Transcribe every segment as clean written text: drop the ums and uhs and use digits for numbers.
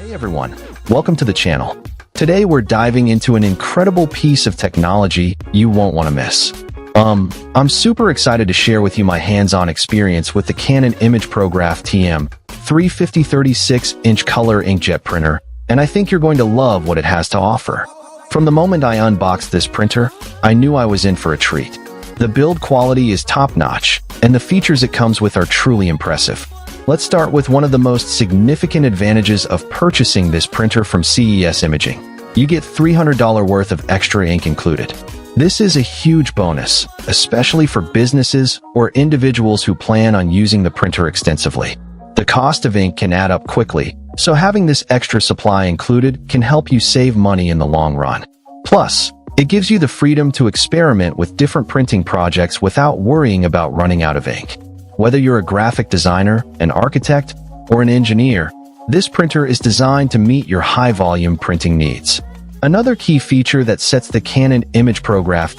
Hey everyone, welcome to the channel. Today we're diving into an incredible piece of technology you won't want to miss. I'm super excited to share with you my hands-on experience with the Canon imagePROGRAF TM-350 36-inch Color Inkjet Printer, and I think you're going to love what it has to offer. From the moment I unboxed this printer, I knew I was in for a treat. The build quality is top-notch, and the features it comes with are truly impressive. Let's start with one of the most significant advantages of purchasing this printer from CES Imaging. You get $300 worth of extra ink included. This is a huge bonus, especially for businesses or individuals who plan on using the printer extensively. The cost of ink can add up quickly, so having this extra supply included can help you save money in the long run. Plus, it gives you the freedom to experiment with different printing projects without worrying about running out of ink. Whether you're a graphic designer, an architect, or an engineer, this printer is designed to meet your high-volume printing needs. Another key feature that sets the Canon imagePROGRAF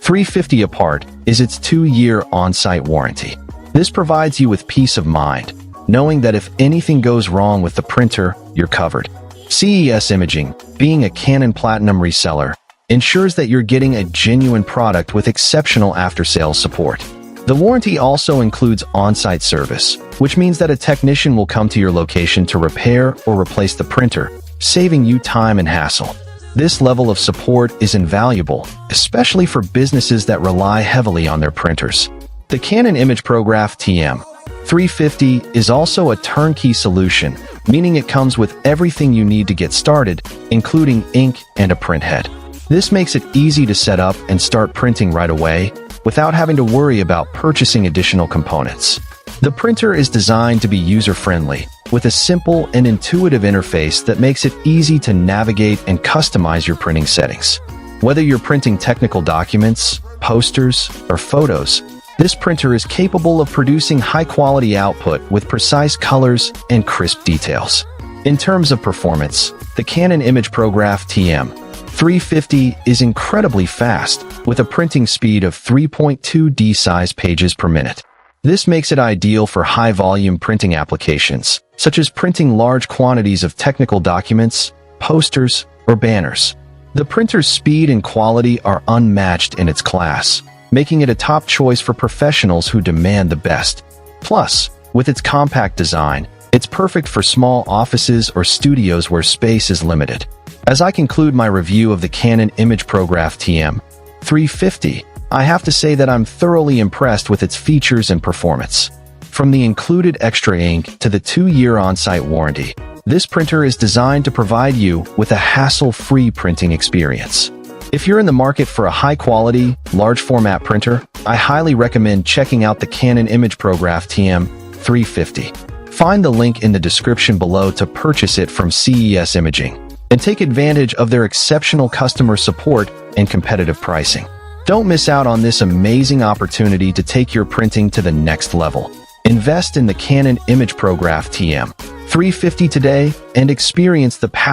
TM-350 apart is its 2-year on-site warranty. This provides you with peace of mind, knowing that if anything goes wrong with the printer, you're covered. CES Imaging, being a Canon Platinum reseller, ensures that you're getting a genuine product with exceptional after-sales support. The warranty also includes on-site service, which means that a technician will come to your location to repair or replace the printer, saving you time and hassle. This level of support is invaluable, especially for businesses that rely heavily on their printers. The Canon imagePROGRAF TM-350 is also a turnkey solution, meaning it comes with everything you need to get started, including ink and a print head. This makes it easy to set up and start printing right away, without having to worry about purchasing additional components. The printer is designed to be user-friendly, with a simple and intuitive interface that makes it easy to navigate and customize your printing settings. Whether you're printing technical documents, posters, or photos, this printer is capable of producing high-quality output with precise colors and crisp details. In terms of performance, the Canon imagePROGRAF TM-350 is incredibly fast, with a printing speed of 3.2D size pages per minute. This makes it ideal for high-volume printing applications, such as printing large quantities of technical documents, posters, or banners. The printer's speed and quality are unmatched in its class, making it a top choice for professionals who demand the best. Plus, with its compact design, it's perfect for small offices or studios where space is limited. As I conclude my review of the Canon imagePROGRAF TM-350, I have to say that I'm thoroughly impressed with its features and performance. From the included extra ink to the 2-year on-site warranty, this printer is designed to provide you with a hassle-free printing experience. If you're in the market for a high-quality, large-format printer, I highly recommend checking out the Canon imagePROGRAF TM-350. Find the link in the description below to purchase it from CES Imaging, and take advantage of their exceptional customer support and competitive pricing. Don't miss out on this amazing opportunity to take your printing to the next level. Invest in the Canon imagePROGRAF TM-350 today and experience the power